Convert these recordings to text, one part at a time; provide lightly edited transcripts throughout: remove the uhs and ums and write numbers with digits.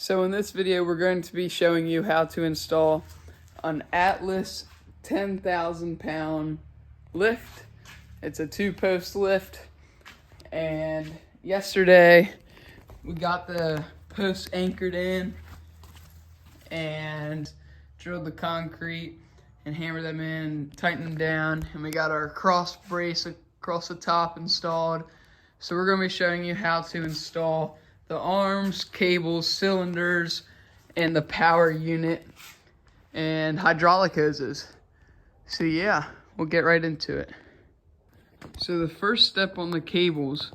So in this video, we're going to be showing you how to install an Atlas 10,000 pound lift. It's a 2-post lift, and yesterday we got the posts anchored in and drilled the concrete and hammered them in, tightened them down, and we got our cross brace across the top installed. So we're going to be showing you how to install the arms, cables, cylinders, and the power unit and hydraulic hoses. So yeah, we'll get right into it. So the first step on the cables,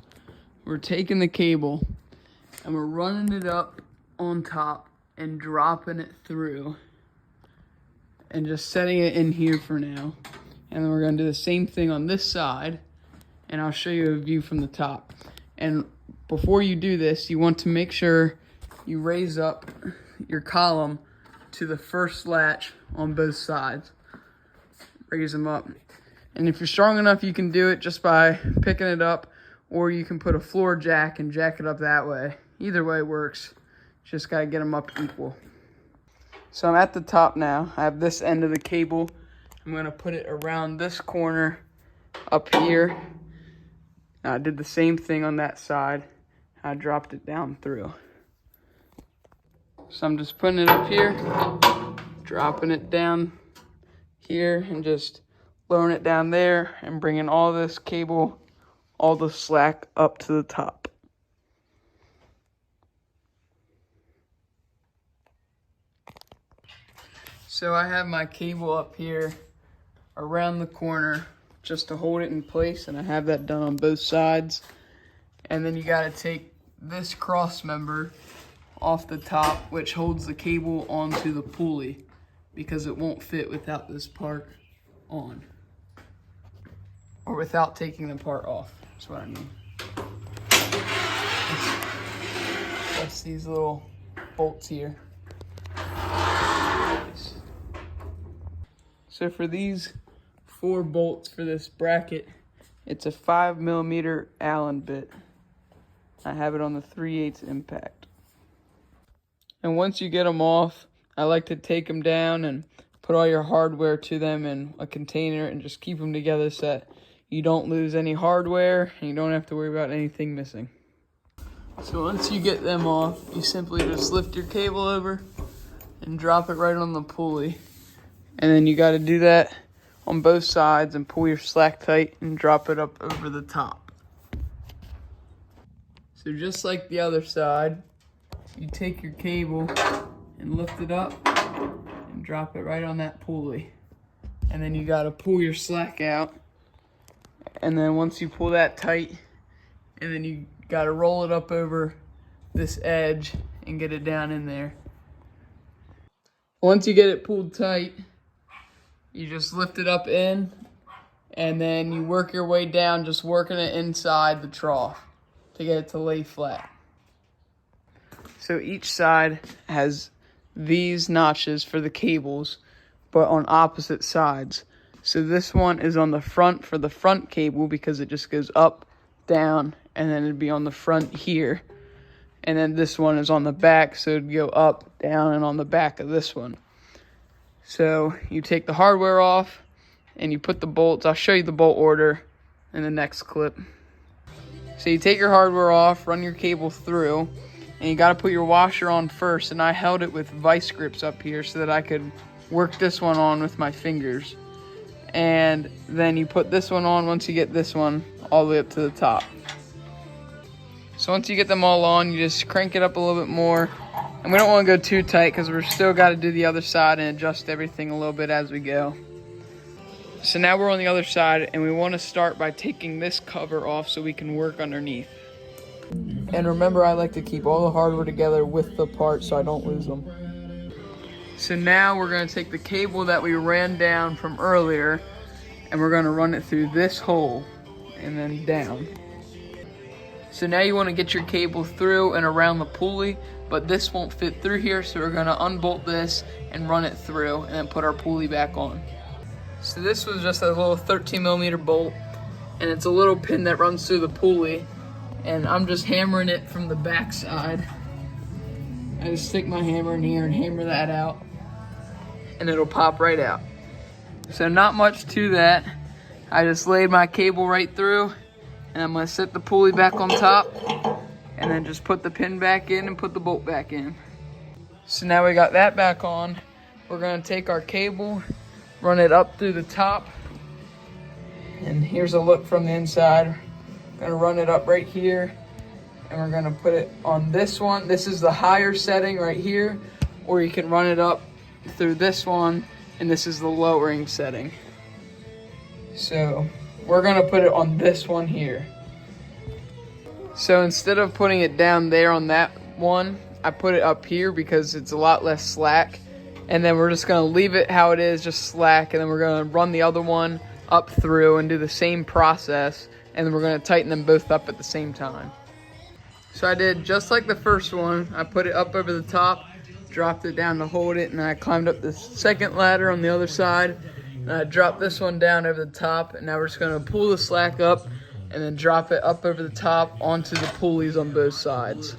we're taking the cable and we're running it up on top and dropping it through and just setting it in here for now. And then we're going to do the same thing on this side, and I'll show you a view from the top. And before you do this, you want to make sure you raise up your column to the first latch on both sides. Raise them up. And if you're strong enough, you can do it just by picking it up, or you can put a floor jack and jack it up that way. Either way works. Just got to get them up equal. So I'm at the top now. I have this end of the cable. I'm going to put it around this corner up here. I did the same thing on that side. I dropped it down through. So I'm just putting it up here, dropping it down here, and just lowering it down there and bringing all this cable, all the slack up to the top. So I have my cable up here around the corner just to hold it in place, and I have that done on both sides. And then you got to take this cross member off the top, which holds the cable onto the pulley, because it won't fit without this part on, or without taking the part off. That's what I mean. That's these little bolts here. So for these 4 bolts for this bracket, it's a 5mm Allen bit. I have it on the 3/8 impact. And once you get them off, I like to take them down and put all your hardware to them in a container and just keep them together so that you don't lose any hardware and you don't have to worry about anything missing. So once you get them off, you simply just lift your cable over and drop it right on the pulley. And then you got to do that on both sides and pull your slack tight and drop it up over the top. So just like the other side, you take your cable and lift it up and drop it right on that pulley. And then you got to pull your slack out. And then once you pull that tight, and then you got to roll it up over this edge and get it down in there. Once you get it pulled tight, you just lift it up in, and then you work your way down, just working it inside the trough to get it to lay flat. So each side has these notches for the cables, but on opposite sides. So this one is on the front for the front cable because it just goes up, down, and then it'd be on the front here. And then this one is on the back, so it'd go up, down, and on the back of this one. So you take the hardware off and you put the bolts. I'll show you the bolt order in the next clip. So you take your hardware off, run your cable through, and you got to put your washer on first. And I held it with vice grips up here so that I could work this one on with my fingers. And then you put this one on once you get this one all the way up to the top. So once you get them all on, you just crank it up a little bit more. And we don't want to go too tight because we're still got to do the other side and adjust everything a little bit as we go. So now we're on the other side, and we want to start by taking this cover off so we can work underneath. And remember, I like to keep all the hardware together with the parts so I don't lose them. So now we're going to take the cable that we ran down from earlier, and we're going to run it through this hole and then down. So now you want to get your cable through and around the pulley, but this won't fit through here, so we're going to unbolt this and run it through and then put our pulley back on. So this was just a little 13mm bolt, and it's a little pin that runs through the pulley, and I'm just hammering it from the back side I just stick my hammer in here and hammer that out, and it'll pop right out. So not much to that. I just laid my cable right through, and I'm gonna set the pulley back on top, and then just put the pin back in and put the bolt back in. So now we got that back on. We're gonna take our cable, run it up through the top, and here's a look from the inside. Gonna run it up right here, and we're gonna put it on this one. This is the higher setting right here, or you can run it up through this one, and this is the lowering setting. So we're gonna put it on this one here. So instead of putting it down there on that one, I put it up here because it's a lot less slack. And then we're just gonna leave it how it is, just slack, and then we're gonna run the other one up through and do the same process, and then we're gonna tighten them both up at the same time. So I did just like the first one. I put it up over the top, dropped it down to hold it, and I climbed up the second ladder on the other side, and I dropped this one down over the top, and now we're just gonna pull the slack up and then drop it up over the top onto the pulleys on both sides.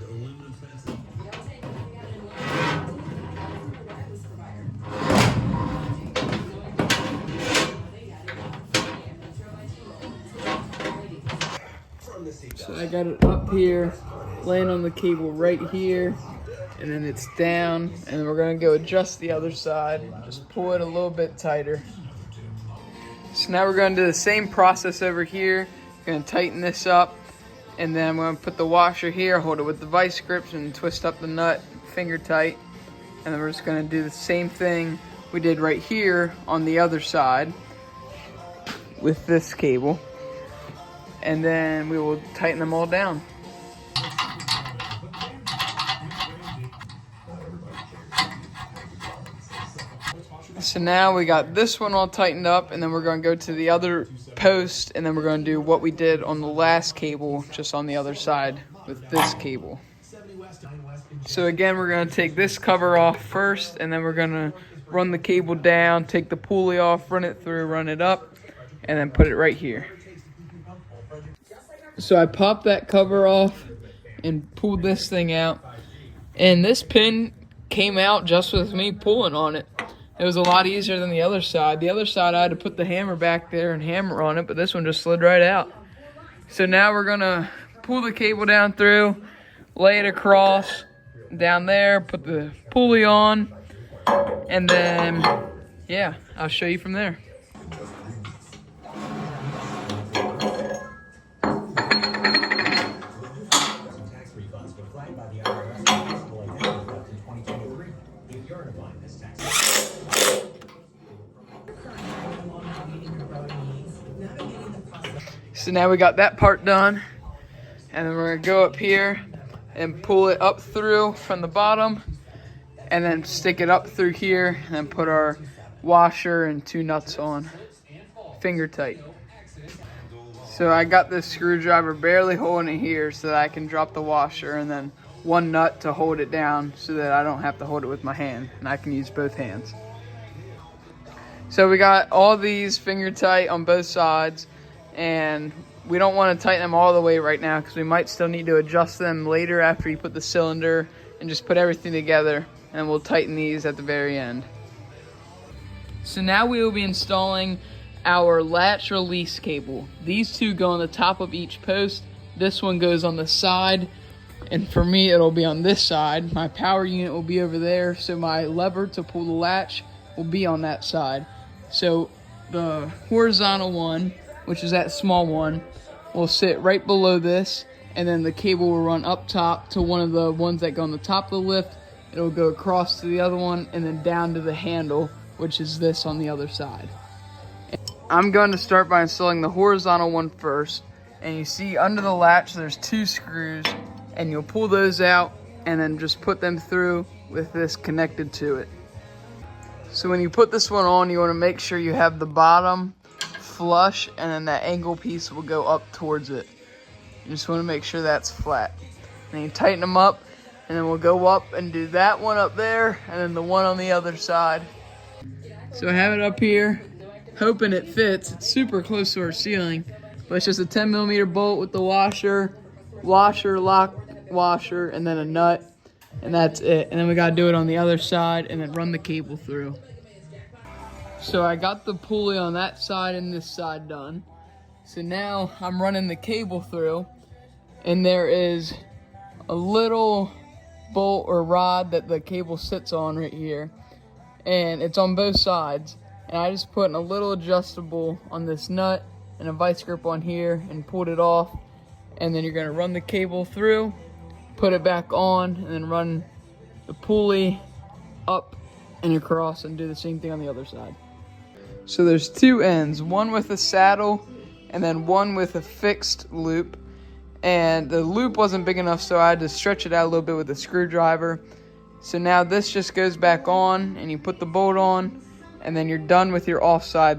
So I got it up here, laying on the cable right here, and then it's down, and then we're gonna go adjust the other side, just pull it a little bit tighter. So now we're gonna do the same process over here. Gonna tighten this up, and then I'm gonna put the washer here, hold it with the vice grips, and twist up the nut, finger tight, and then we're just gonna do the same thing we did right here on the other side with this cable. And then we will tighten them all down. So now we got this one all tightened up, and then we're going to go to the other post, and then we're going to do what we did on the last cable, just on the other side with this cable. So again, we're going to take this cover off first, and then we're going to run the cable down, take the pulley off, run it through, run it up, and then put it right here. So I popped that cover off and pulled this thing out, and this pin came out just with me pulling on it. It was a lot easier than the other side. The other side I had to put the hammer back there and hammer on it, but this one just slid right out. So now we're gonna pull the cable down through, lay it across down there, put the pulley on, and then yeah, I'll show you from there. So now we got that part done, and then we're gonna go up here and pull it up through from the bottom, and then stick it up through here, and then put our washer and 2 nuts on, finger tight. So I got this screwdriver barely holding it here so that I can drop the washer, and then 1 nut to hold it down so that I don't have to hold it with my hand, and I can use both hands. So we got all these finger tight on both sides, and we don't want to tighten them all the way right now because we might still need to adjust them later after you put the cylinder and just put everything together, and we'll tighten these at the very end. So now we will be installing our latch release cable. These 2 go on the top of each post. This one goes on the side, and for me it'll be on this side. My power unit will be over there, so my lever to pull the latch will be on that side. So the horizontal one, which is that small one, will sit right below this, and then the cable will run up top to one of the ones that go on the top of the lift. It'll go across to the other one, and then down to the handle, which is this on the other side. I'm going to start by installing the horizontal one first, and you see under the latch there's 2 screws, and you'll pull those out and then just put them through with this connected to it. So when you put this one on, you want to make sure you have the bottom flush, and then that angle piece will go up towards it. You just want to make sure that's flat. And you tighten them up, and then we'll go up and do that one up there, and then the one on the other side. So I have it up here, hoping it fits. It's super close to our ceiling, but it's just a 10mm bolt with the washer, lock washer, and then a nut. and that's it. And then we gotta do it on the other side and then run the cable through. So I got the pulley on that side and this side done. So now I'm running the cable through, and there is a little bolt or rod that the cable sits on right here, and it's on both sides. And I just put a little adjustable on this nut and a vice grip on here and pulled it off. And then you're gonna run the cable through, put it back on, and then run the pulley up and across and do the same thing on the other side. So there's two ends, one with a saddle and then one with a fixed loop. And the loop wasn't big enough, so I had to stretch it out a little bit with a screwdriver. So now this just goes back on, and you put the bolt on, and then you're done with your offside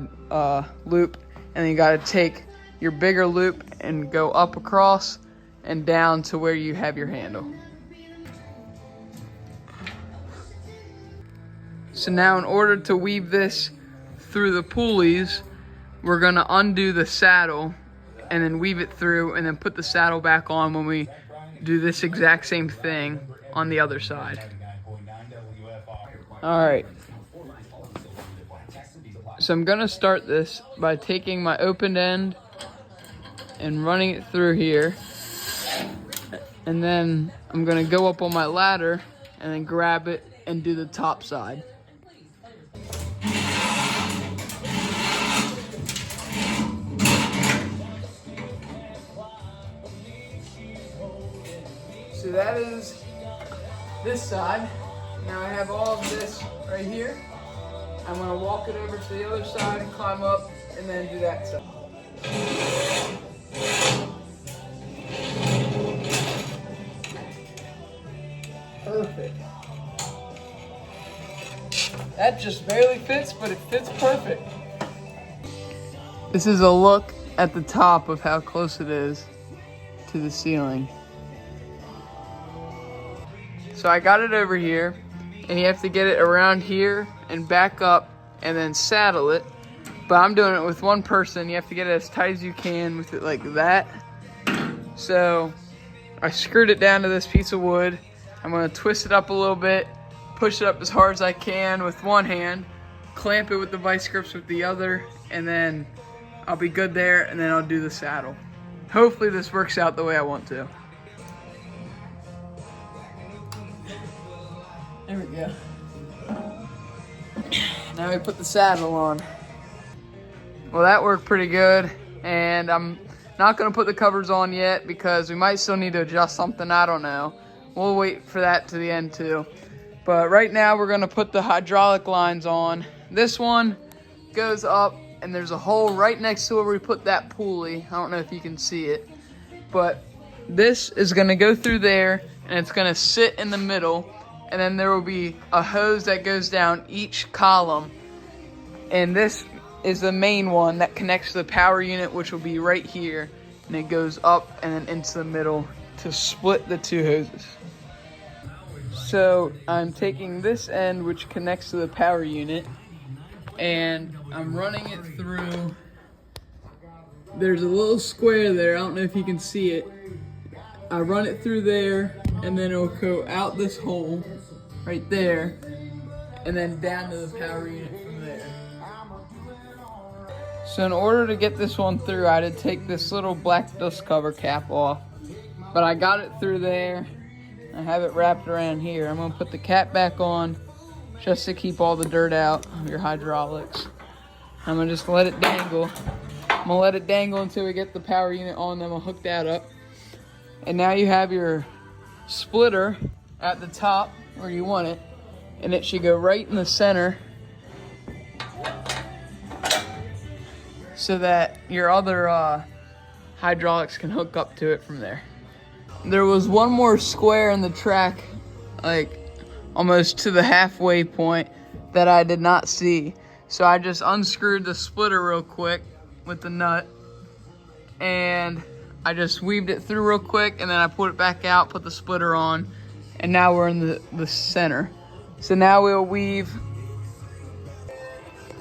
loop. And then you gotta take your bigger loop and go up across and down to where you have your handle. So now in order to weave this through the pulleys, we're gonna undo the saddle and then weave it through and then put the saddle back on when we do this exact same thing on the other side. All right. So I'm gonna start this by taking my open end and running it through here. And then I'm gonna go up on my ladder and then grab it and do the top side. So that is this side. Now I have all of this right here. I'm gonna walk it over to the other side and climb up and then do that side. Perfect. That just barely fits, but it fits perfect. This is a look at the top of how close it is to the ceiling. So I got it over here, and you have to get it around here and back up and then saddle it. But I'm doing it with one person. You have to get it as tight as you can with it like that. So I screwed it down to this piece of wood. I'm gonna twist it up a little bit, push it up as hard as I can with one hand, clamp it with the vice grips with the other, and then I'll be good there, and then I'll do the saddle. Hopefully this works out the way I want to. There we go. Now we put the saddle on. Well, that worked pretty good, and I'm not gonna put the covers on yet because we might still need to adjust something, I don't know. We'll wait for that to the end too. But right now we're gonna put the hydraulic lines on. This one goes up and there's a hole right next to where we put that pulley. I don't know if you can see it, but this is gonna go through there and it's gonna sit in the middle, and then there will be a hose that goes down each column. And this is the main one that connects to the power unit, which will be right here. And it goes up and then into the middle to split the two hoses. So I'm taking this end, which connects to the power unit, and I'm running it through. There's a little square there, I don't know if you can see it. I run it through there, and then it'll go out this hole right there, and then down to the power unit from there. So in order to get this one through, I had to take this little black dust cover cap off, but I got it through there. I have it wrapped around here. I'm gonna put the cap back on just to keep all the dirt out of your hydraulics. I'm gonna just let it dangle. I'm gonna let it dangle until we get the power unit on, then we'll hook that up. And now you have your splitter at the top where you want it, and it should go right in the center so that your other hydraulics can hook up to it from there. There was one more square in the track, like almost to the halfway point, that I did not see. So I just unscrewed the splitter real quick with the nut, and I just weaved it through real quick, and then I put it back out, put the splitter on, and now we're in the center. So now we'll weave.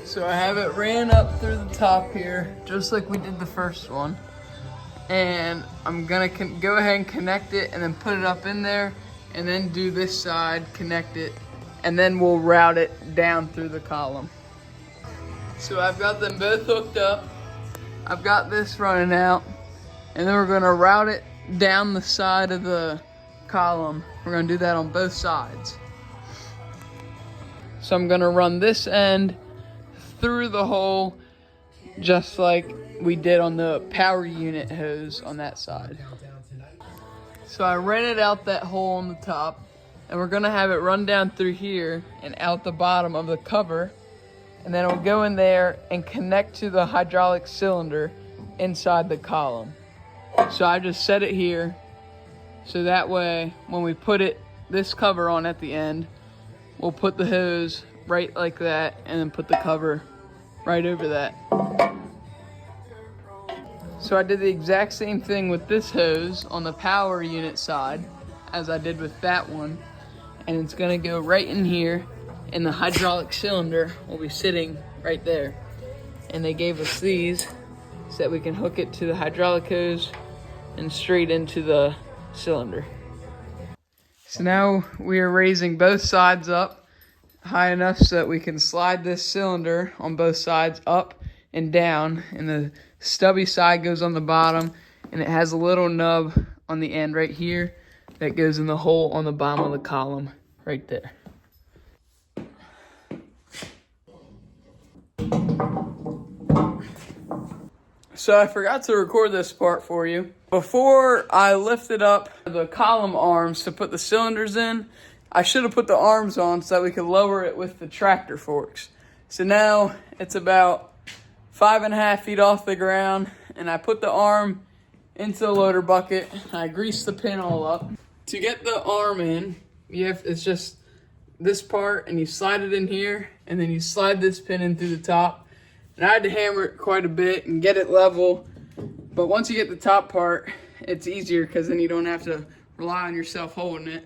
So I have it ran up through the top here, just like we did the first one. And I'm gonna go ahead and connect it and then put it up in there, and then do this side, connect it, and then we'll route it down through the column. So I've got them both hooked up. I've got this running out, and then we're gonna route it down the side of the column. We're gonna do that on both sides. So I'm gonna run this end through the hole, just like we did on the power unit hose on that side. So I rented out that hole on the top, and we're gonna have it run down through here and out the bottom of the cover, and then it'll go in there and connect to the hydraulic cylinder inside the column. So I just set it here, so that way when we put this cover on at the end, we'll put the hose right like that, and then put the cover right over that. So I did the exact same thing with this hose on the power unit side as I did with that one. And it's gonna go right in here, and the hydraulic cylinder will be sitting right there. And they gave us these so that we can hook it to the hydraulic hose and straight into the cylinder. So now we are raising both sides up high enough so that we can slide this cylinder on both sides up and down, and the stubby side goes on the bottom, and it has a little nub on the end right here that goes in the hole on the bottom of the column right there. So I forgot to record this part for you. Before I lifted up the column arms to put the cylinders in, I should have put the arms on so that we could lower it with the tractor forks. So now it's about 5.5 feet off the ground, and I put the arm into the loader bucket, and I greased the pin all up. To get the arm in, it's just this part, and you slide it in here, and then you slide this pin in through the top. And I had to hammer it quite a bit and get it level, but once you get the top part, it's easier because then you don't have to rely on yourself holding it.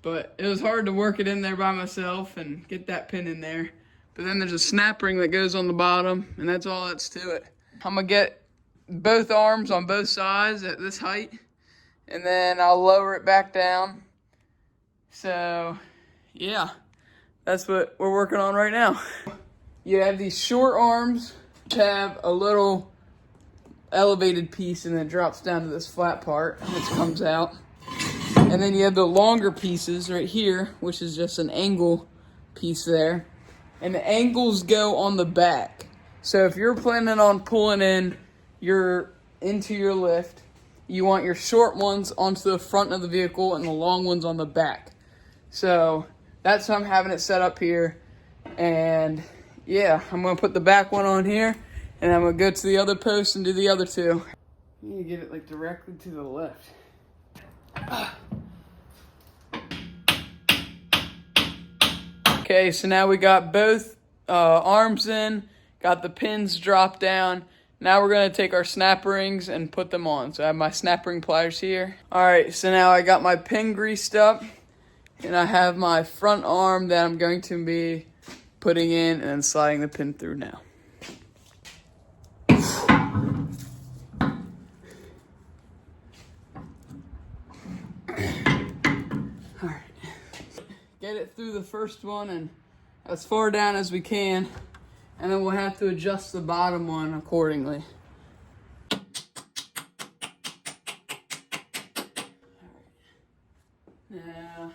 But it was hard to work it in there by myself and get that pin in there. But then there's a snap ring that goes on the bottom, and that's all that's to it. I'm gonna get both arms on both sides at this height, and then I'll lower it back down. So yeah, that's what we're working on right now. You have these short arms which have a little elevated piece, and then it drops down to this flat part which comes out. And then you have the longer pieces right here, which is just an angle piece there. And the angles go on the back. So if you're planning on pulling into your lift, you want your short ones onto the front of the vehicle and the long ones on the back. So that's how I'm having it set up here. And yeah, I'm gonna put the back one on here, and I'm gonna go to the other post and do the other two. You need to get it like directly to the left. Okay, so now we got both arms in, got the pins dropped down. Now we're gonna take our snap rings and put them on. So I have my snap ring pliers here. All right, so now I got my pin greased up, and I have my front arm that I'm going to be putting in and then sliding the pin through now. Alright. Get it through the first one and as far down as we can, and then we'll have to adjust the bottom one accordingly. Now,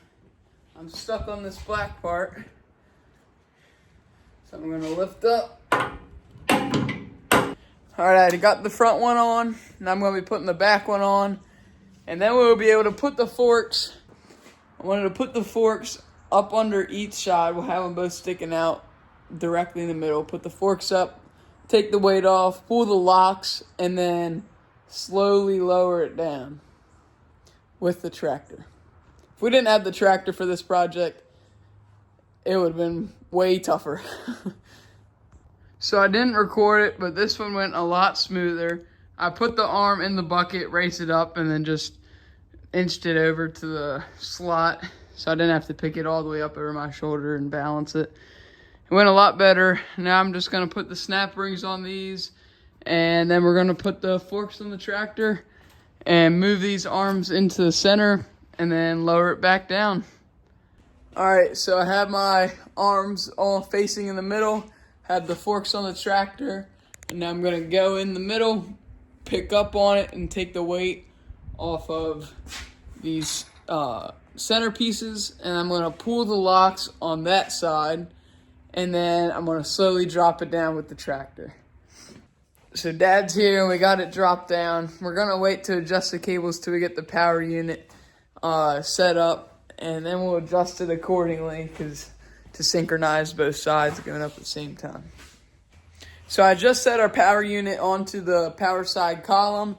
I'm stuck on this black part. So I'm gonna lift up. Alright, I got the front one on. Now I'm gonna be putting the back one on. And then we'll be able to put the forks. I wanted to put the forks up under each side. We'll have them both sticking out directly in the middle. Put the forks up, take the weight off, pull the locks, and then slowly lower it down with the tractor. If we didn't have the tractor for this project, it would have been way tougher. So I didn't record it, but this one went a lot smoother. I put the arm in the bucket, raised it up, and then just inched it over to the slot, so I didn't have to pick it all the way up over my shoulder and balance it. It went a lot better. Now I'm just gonna put the snap rings on these, and then we're gonna put the forks on the tractor and move these arms into the center, and then lower it back down. All right, so I have my arms all facing in the middle, have the forks on the tractor, and now I'm gonna go in the middle, pick up on it, and take the weight off of these center pieces, and I'm gonna pull the locks on that side, and then I'm gonna slowly drop it down with the tractor. So Dad's here, and we got it dropped down. We're gonna wait to adjust the cables till we get the power unit set up, and then we'll adjust it accordingly to synchronize both sides going up at the same time. So I just set our power unit onto the power side column.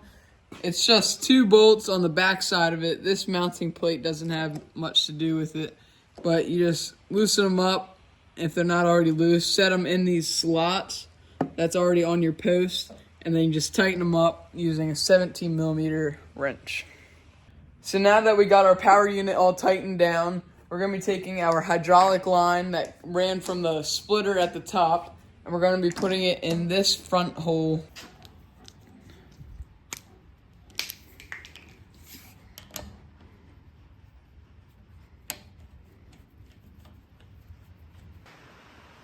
It's just 2 bolts on the back side of it. This mounting plate doesn't have much to do with it, but you just loosen them up if they're not already loose. Set them in these slots that's already on your post, and then you just tighten them up using a 17mm wrench. So now that we got our power unit all tightened down, we're going to be taking our hydraulic line that ran from the splitter at the top, and we're going to be putting it in this front hole.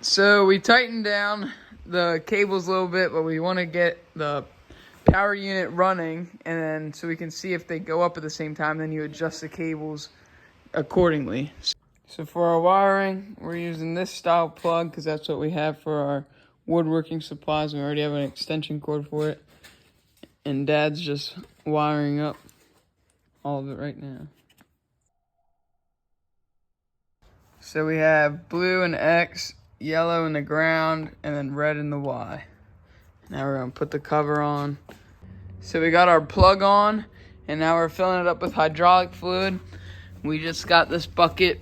So we tightened down the cables a little bit, but we want to get the power unit running, and then so we can see if they go up at the same time, then you adjust the cables accordingly. So for our wiring, we're using this style plug because that's what we have for our woodworking supplies. We already have an extension cord for it, and Dad's just wiring up all of it right now. So we have blue and X, yellow in the ground, and then red in the Y. Now we're gonna put the cover on. So we got our plug on, and now we're filling it up with hydraulic fluid. We just got this bucket,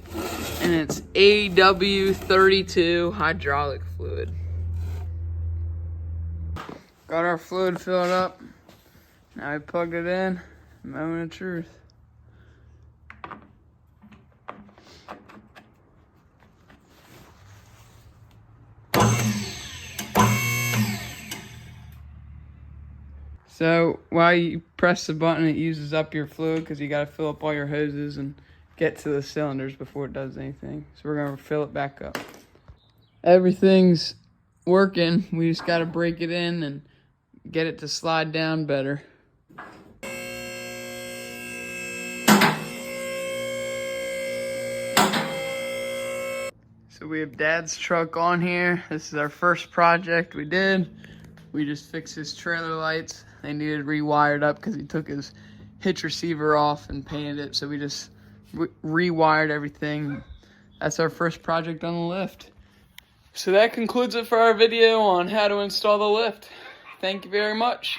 and it's AW32 hydraulic fluid. Got our fluid filled up. Now we plugged it in. Moment of truth. So while you press the button, it uses up your fluid because you got to fill up all your hoses and get to the cylinders before it does anything. So we're going to fill it back up. Everything's working. We just got to break it in and get it to slide down better. So we have Dad's truck on here. This is our first project we did. We just fixed his trailer lights. They needed rewired up because he took his hitch receiver off and painted it. So we just rewired everything. That's our first project on the lift. So that concludes it for our video on how to install the lift. Thank you very much.